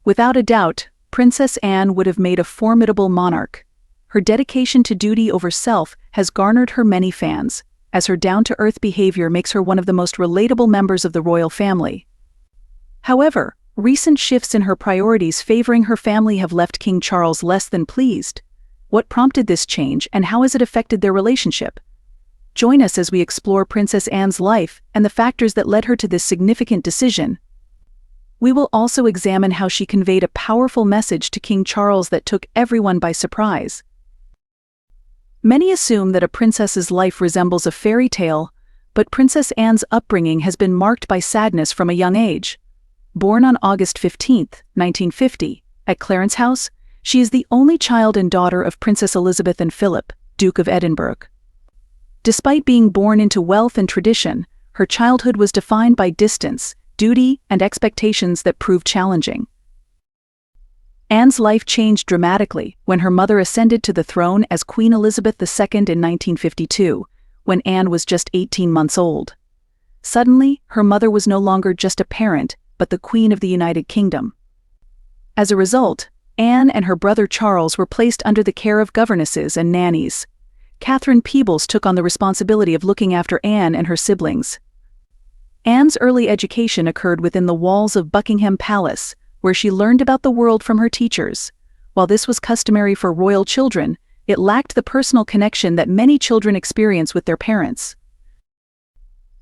Without a doubt, Princess Anne would have made a formidable monarch. Her dedication to duty over self has garnered her many fans, as her down-to-earth behavior makes her one of the most relatable members of the royal family. However, recent shifts in her priorities favoring her family have left King Charles less than pleased. What prompted this change and how has it affected their relationship? Join us as we explore Princess Anne's life and the factors that led her to this significant decision. We will also examine how she conveyed a powerful message to King Charles that took everyone by surprise. Many assume that a princess's life resembles a fairy tale, but Princess Anne's upbringing has been marked by sadness from a young age. Born on August 15, 1950, at Clarence House, she is the only child and daughter of Princess Elizabeth and Philip, Duke of Edinburgh. Despite being born into wealth and tradition, her childhood was defined by distance, duty, and expectations that proved challenging. Anne's life changed dramatically when her mother ascended to the throne as Queen Elizabeth II in 1952, when Anne was just 18 months old. Suddenly, her mother was no longer just a parent, but the Queen of the United Kingdom. As a result, Anne and her brother Charles were placed under the care of governesses and nannies. Catherine Peebles took on the responsibility of looking after Anne and her siblings. Anne's early education occurred within the walls of Buckingham Palace, where she learned about the world from her teachers. While this was customary for royal children, it lacked the personal connection that many children experience with their parents.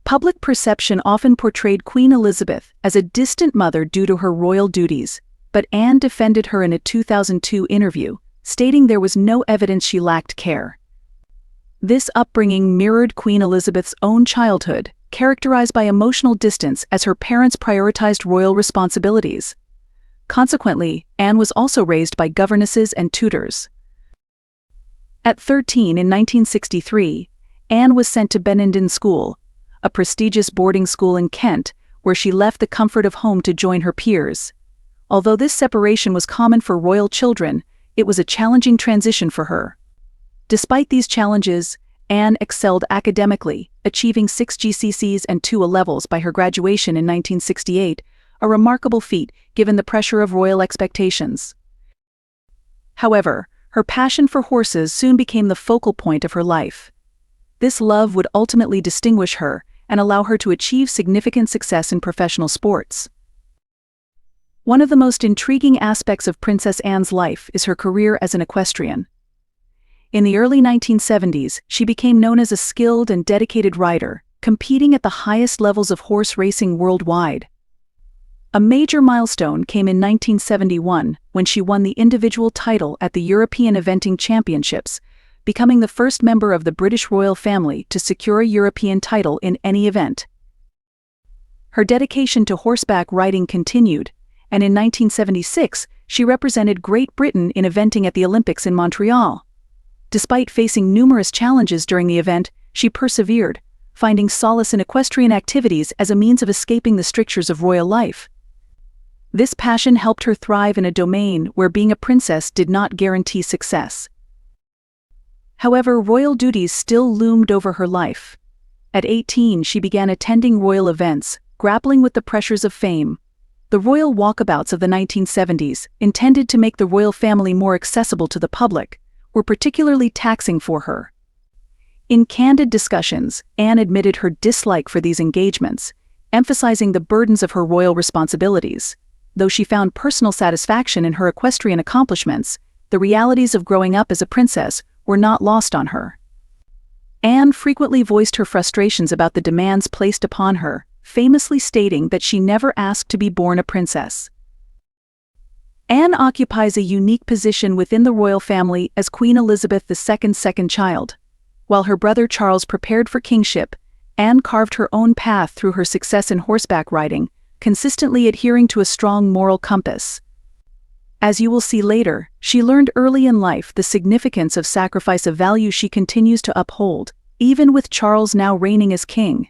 Public perception often portrayed Queen Elizabeth as a distant mother due to her royal duties, but Anne defended her in a 2002 interview, stating there was no evidence she lacked care. This upbringing mirrored Queen Elizabeth's own childhood, characterized by emotional distance as her parents prioritized royal responsibilities. Consequently, Anne was also raised by governesses and tutors. At 13 in 1963, Anne was sent to Benenden School, a prestigious boarding school in Kent, where she left the comfort of home to join her peers. Although this separation was common for royal children, it was a challenging transition for her. Despite these challenges, Anne excelled academically, achieving 6 GCSEs and 2 A-levels by her graduation in 1968, a remarkable feat given the pressure of royal expectations. However, her passion for horses soon became the focal point of her life. This love would ultimately distinguish her and allow her to achieve significant success in professional sports. One of the most intriguing aspects of Princess Anne's life is her career as an equestrian. In the early 1970s, she became known as a skilled and dedicated rider, competing at the highest levels of horse racing worldwide. A major milestone came in 1971 when she won the individual title at the European Eventing Championships, becoming the first member of the British royal family to secure a European title in any event. Her dedication to horseback riding continued, and in 1976 she represented Great Britain in eventing at the Olympics in Montreal. Despite facing numerous challenges during the event, she persevered, finding solace in equestrian activities as a means of escaping the strictures of royal life. This passion helped her thrive in a domain where being a princess did not guarantee success. However, royal duties still loomed over her life. At 18, she began attending royal events, grappling with the pressures of fame. The royal walkabouts of the 1970s, intended to make the royal family more accessible to the public, were particularly taxing for her. In candid discussions, Anne admitted her dislike for these engagements, emphasizing the burdens of her royal responsibilities. Though she found personal satisfaction in her equestrian accomplishments, the realities of growing up as a princess were not lost on her. Anne frequently voiced her frustrations about the demands placed upon her, famously stating that she never asked to be born a princess. Anne occupies a unique position within the royal family as Queen Elizabeth II's second child. While her brother Charles prepared for kingship, Anne carved her own path through her success in horseback riding, consistently adhering to a strong moral compass. As you will see later, she learned early in life the significance of sacrifice, a value she continues to uphold, even with Charles now reigning as king.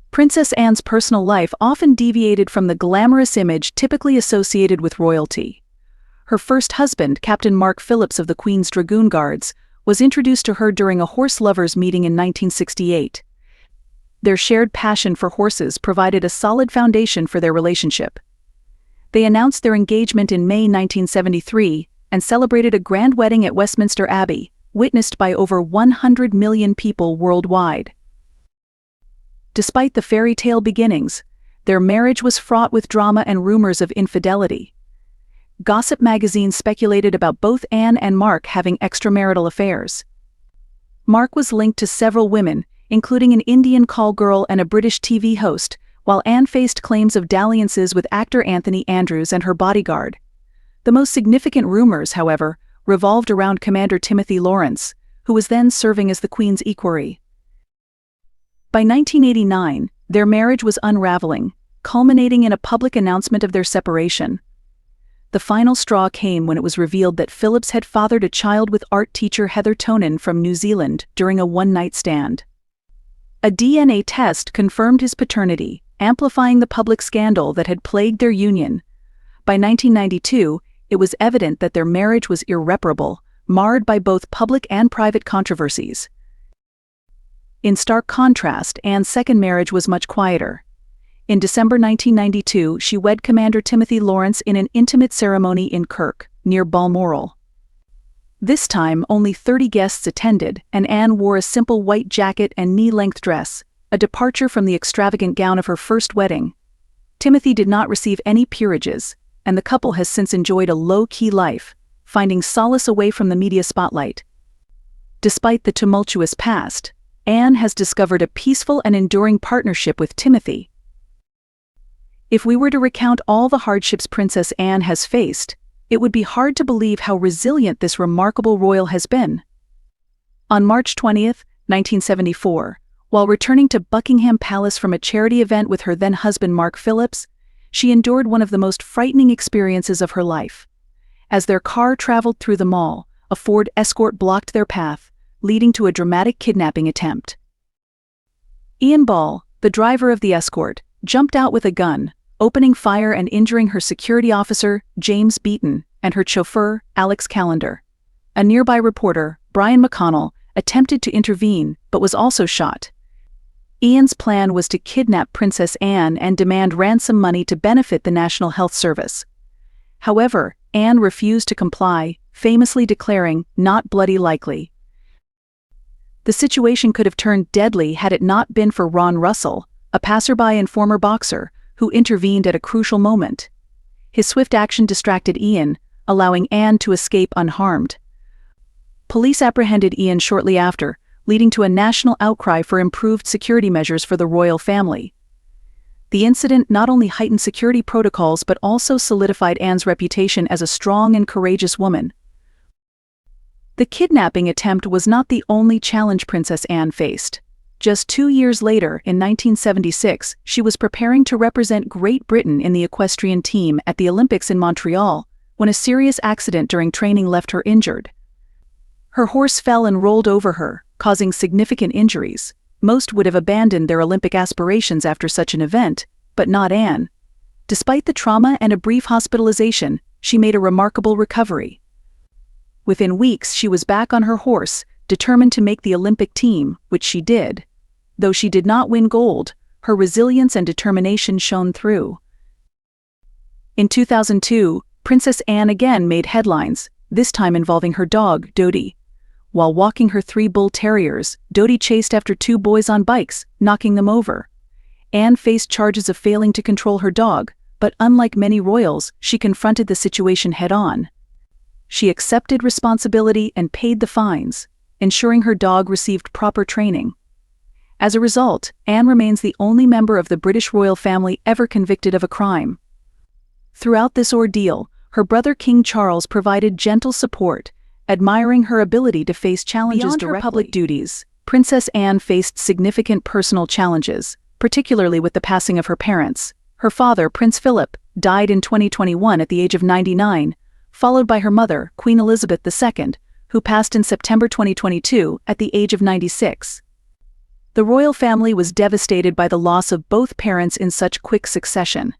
Princess Anne's personal life often deviated from the glamorous image typically associated with royalty. Her first husband, Captain Mark Phillips of the Queen's Dragoon Guards, was introduced to her during a horse lovers' meeting in 1968. Their shared passion for horses provided a solid foundation for their relationship. They announced their engagement in May 1973 and celebrated a grand wedding at Westminster Abbey, witnessed by over 100 million people worldwide. Despite the fairy tale beginnings, their marriage was fraught with drama and rumors of infidelity. Gossip magazines speculated about both Anne and Mark having extramarital affairs. Mark was linked to several women, including an Indian call girl and a British TV host, while Anne faced claims of dalliances with actor Anthony Andrews and her bodyguard. The most significant rumors, however, revolved around Commander Timothy Lawrence, who was then serving as the Queen's equerry. By 1989, their marriage was unraveling, culminating in a public announcement of their separation. The final straw came when it was revealed that Phillips had fathered a child with art teacher Heather Tonin from New Zealand during a one-night stand. A DNA test confirmed his paternity, amplifying the public scandal that had plagued their union. By 1992, it was evident that their marriage was irreparable, marred by both public and private controversies. In stark contrast, Anne's second marriage was much quieter. In December 1992, she wed Commander Timothy Lawrence in an intimate ceremony in Kirk, near Balmoral. This time, only 30 guests attended, and Anne wore a simple white jacket and knee-length dress, a departure from the extravagant gown of her first wedding. Timothy did not receive any peerages, and the couple has since enjoyed a low-key life, finding solace away from the media spotlight. Despite the tumultuous past, Anne has discovered a peaceful and enduring partnership with Timothy. If we were to recount all the hardships Princess Anne has faced, it would be hard to believe how resilient this remarkable royal has been. On March 20, 1974, while returning to Buckingham Palace from a charity event with her then-husband Mark Phillips, she endured one of the most frightening experiences of her life. As their car traveled through the mall, a Ford Escort blocked their path, leading to a dramatic kidnapping attempt. Ian Ball, the driver of the Escort, jumped out with a gun, opening fire and injuring her security officer, James Beaton, and her chauffeur, Alex Callender. A nearby reporter, Brian McConnell, attempted to intervene but was also shot. Ian's plan was to kidnap Princess Anne and demand ransom money to benefit the National Health Service. However, Anne refused to comply, famously declaring, "Not bloody likely." The situation could have turned deadly had it not been for Ron Russell, a passerby and former boxer, who intervened at a crucial moment. His swift action distracted Ian, allowing Anne to escape unharmed. Police apprehended Ian shortly after, leading to a national outcry for improved security measures for the royal family. The incident not only heightened security protocols but also solidified Anne's reputation as a strong and courageous woman. The kidnapping attempt was not the only challenge Princess Anne faced. Just 2 years later, in 1976, she was preparing to represent Great Britain in the equestrian team at the Olympics in Montreal, when a serious accident during training left her injured. Her horse fell and rolled over her, causing significant injuries. Most would have abandoned their Olympic aspirations after such an event, but not Anne. Despite the trauma and a brief hospitalization, she made a remarkable recovery. Within weeks, she was back on her horse, determined to make the Olympic team, which she did. Though she did not win gold, her resilience and determination shone through. In 2002, Princess Anne again made headlines, this time involving her dog, Dodie. While walking her 3 bull terriers, Dodie chased after 2 boys on bikes, knocking them over. Anne faced charges of failing to control her dog, but unlike many royals, she confronted the situation head-on. She accepted responsibility and paid the fines, ensuring her dog received proper training. As a result, Anne remains the only member of the British royal family ever convicted of a crime. Throughout this ordeal, her brother King Charles provided gentle support, admiring her ability to face challenges directly. Beyond her public duties, Princess Anne faced significant personal challenges, particularly with the passing of her parents. Her father, Prince Philip, died in 2021 at the age of 99, followed by her mother, Queen Elizabeth II, who passed in September 2022 at the age of 96. The royal family was devastated by the loss of both parents in such quick succession.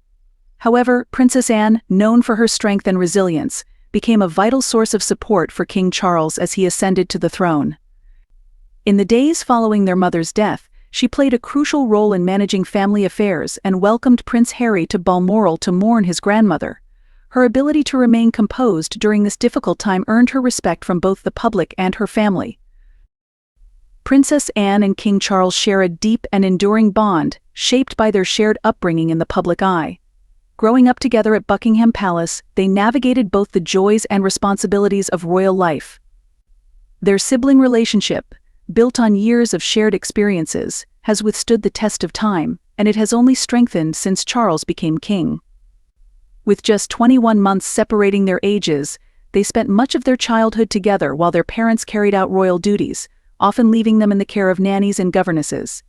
However, Princess Anne, known for her strength and resilience, became a vital source of support for King Charles as he ascended to the throne. In the days following their mother's death, she played a crucial role in managing family affairs and welcomed Prince Harry to Balmoral to mourn his grandmother. Her ability to remain composed during this difficult time earned her respect from both the public and her family. Princess Anne and King Charles share a deep and enduring bond, shaped by their shared upbringing in the public eye. Growing up together at Buckingham Palace, they navigated both the joys and responsibilities of royal life. Their sibling relationship, built on years of shared experiences, has withstood the test of time, and it has only strengthened since Charles became king. With just 21 months separating their ages, they spent much of their childhood together while their parents carried out royal duties, often leaving them in the care of nannies and governesses.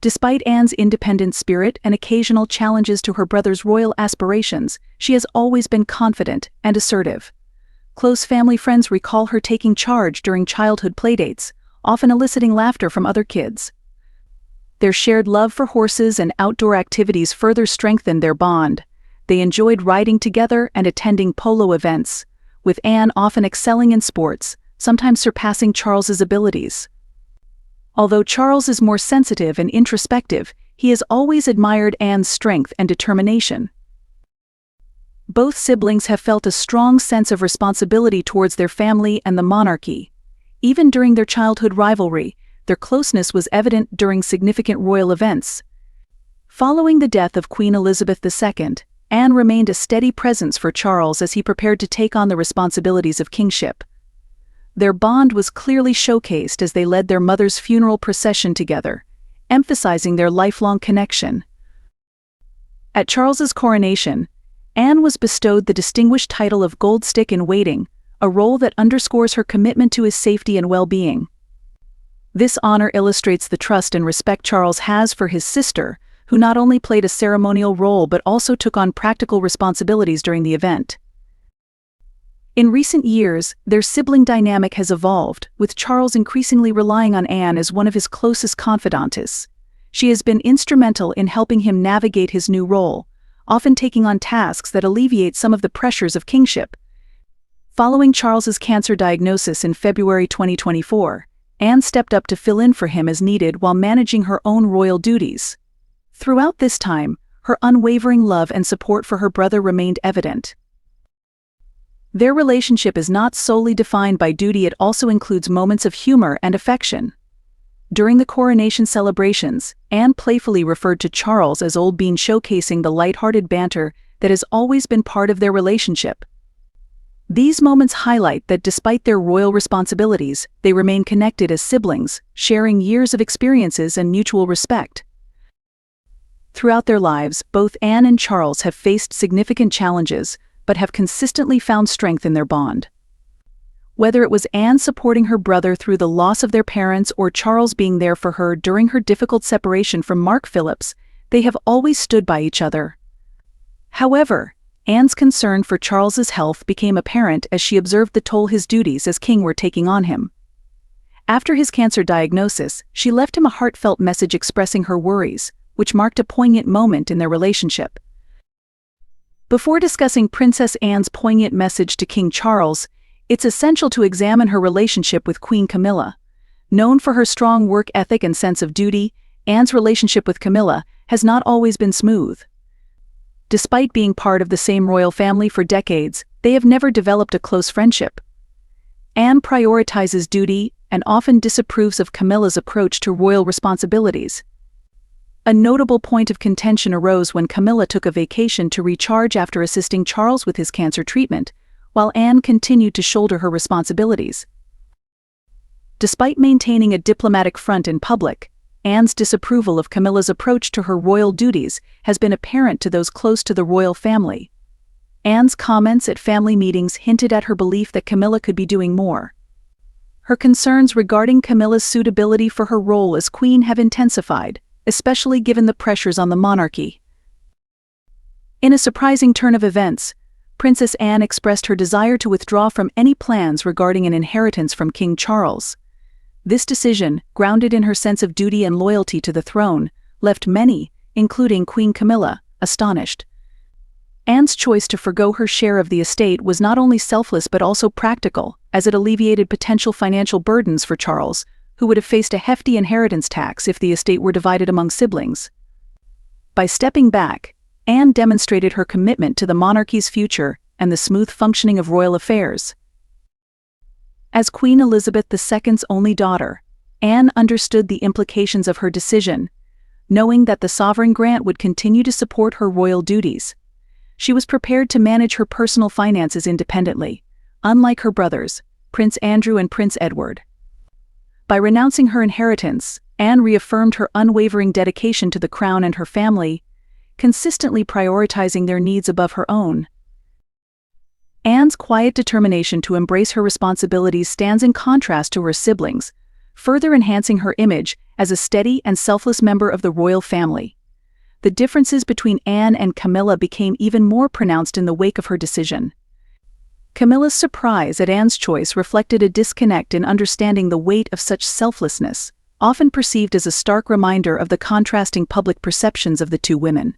Despite Anne's independent spirit and occasional challenges to her brother's royal aspirations, she has always been confident and assertive. Close family friends recall her taking charge during childhood playdates, often eliciting laughter from other kids. Their shared love for horses and outdoor activities further strengthened their bond. They enjoyed riding together and attending polo events, with Anne often excelling in sports, sometimes surpassing Charles's abilities. Although Charles is more sensitive and introspective, he has always admired Anne's strength and determination. Both siblings have felt a strong sense of responsibility towards their family and the monarchy. Even during their childhood rivalry, their closeness was evident during significant royal events. Following the death of Queen Elizabeth II, Anne remained a steady presence for Charles as he prepared to take on the responsibilities of kingship. Their bond was clearly showcased as they led their mother's funeral procession together, emphasizing their lifelong connection. At Charles's coronation, Anne was bestowed the distinguished title of Gold Stick in Waiting, a role that underscores her commitment to his safety and well-being. This honor illustrates the trust and respect Charles has for his sister, who not only played a ceremonial role but also took on practical responsibilities during the event. In recent years, their sibling dynamic has evolved, with Charles increasingly relying on Anne as one of his closest confidants. She has been instrumental in helping him navigate his new role, often taking on tasks that alleviate some of the pressures of kingship. Following Charles's cancer diagnosis in February 2024, Anne stepped up to fill in for him as needed while managing her own royal duties. Throughout this time, her unwavering love and support for her brother remained evident. Their relationship is not solely defined by duty, it also includes moments of humor and affection. During the coronation celebrations, Anne playfully referred to Charles as Old Bean, showcasing the light-hearted banter that has always been part of their relationship. These moments highlight that despite their royal responsibilities, they remain connected as siblings, sharing years of experiences and mutual respect. Throughout their lives, both Anne and Charles have faced significant challenges, but have consistently found strength in their bond. Whether it was Anne supporting her brother through the loss of their parents or Charles being there for her during her difficult separation from Mark Phillips, they have always stood by each other. However, Anne's concern for Charles's health became apparent as she observed the toll his duties as king were taking on him. After his cancer diagnosis, she left him a heartfelt message expressing her worries, which marked a poignant moment in their relationship. Before discussing Princess Anne's poignant message to King Charles, it's essential to examine her relationship with Queen Camilla. Known for her strong work ethic and sense of duty, Anne's relationship with Camilla has not always been smooth. Despite being part of the same royal family for decades, they have never developed a close friendship. Anne prioritizes duty and often disapproves of Camilla's approach to royal responsibilities. A notable point of contention arose when Camilla took a vacation to recharge after assisting Charles with his cancer treatment, while Anne continued to shoulder her responsibilities. Despite maintaining a diplomatic front in public, Anne's disapproval of Camilla's approach to her royal duties has been apparent to those close to the royal family. Anne's comments at family meetings hinted at her belief that Camilla could be doing more. Her concerns regarding Camilla's suitability for her role as queen have intensified, especially given the pressures on the monarchy. In a surprising turn of events, Princess Anne expressed her desire to withdraw from any plans regarding an inheritance from King Charles. This decision, grounded in her sense of duty and loyalty to the throne, left many, including Queen Camilla, astonished. Anne's choice to forgo her share of the estate was not only selfless but also practical, as it alleviated potential financial burdens for Charles, who would have faced a hefty inheritance tax if the estate were divided among siblings. By stepping back, Anne demonstrated her commitment to the monarchy's future and the smooth functioning of royal affairs. As Queen Elizabeth II's only daughter, Anne understood the implications of her decision, knowing that the sovereign grant would continue to support her royal duties. She was prepared to manage her personal finances independently, unlike her brothers, Prince Andrew and Prince Edward. By renouncing her inheritance, Anne reaffirmed her unwavering dedication to the crown and her family, consistently prioritizing their needs above her own. Anne's quiet determination to embrace her responsibilities stands in contrast to her siblings, further enhancing her image as a steady and selfless member of the royal family. The differences between Anne and Camilla became even more pronounced in the wake of her decision. Camilla's surprise at Anne's choice reflected a disconnect in understanding the weight of such selflessness, often perceived as a stark reminder of the contrasting public perceptions of the two women.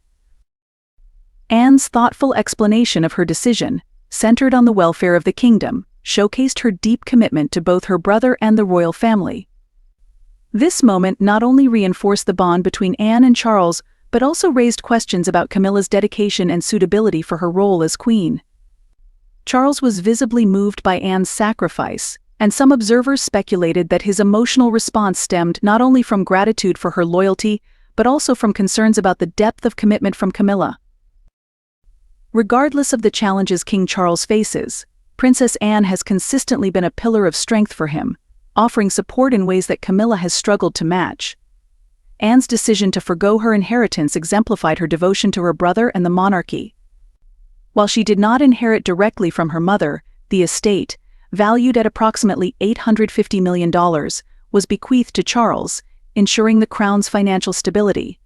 Anne's thoughtful explanation of her decision, centered on the welfare of the kingdom, showcased her deep commitment to both her brother and the royal family. This moment not only reinforced the bond between Anne and Charles, but also raised questions about Camilla's dedication and suitability for her role as queen. Charles was visibly moved by Anne's sacrifice, and some observers speculated that his emotional response stemmed not only from gratitude for her loyalty, but also from concerns about the depth of commitment from Camilla. Regardless of the challenges King Charles faces, Princess Anne has consistently been a pillar of strength for him, offering support in ways that Camilla has struggled to match. Anne's decision to forgo her inheritance exemplified her devotion to her brother and the monarchy. While she did not inherit directly from her mother, the estate, valued at approximately $850 million, was bequeathed to Charles, ensuring the crown's financial stability.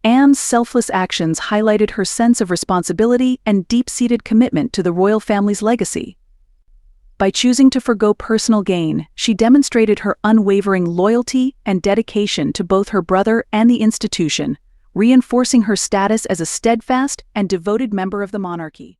Anne's selfless actions highlighted her sense of responsibility and deep-seated commitment to the royal family's legacy. By choosing to forgo personal gain, she demonstrated her unwavering loyalty and dedication to both her brother and the institution, reinforcing her status as a steadfast and devoted member of the monarchy.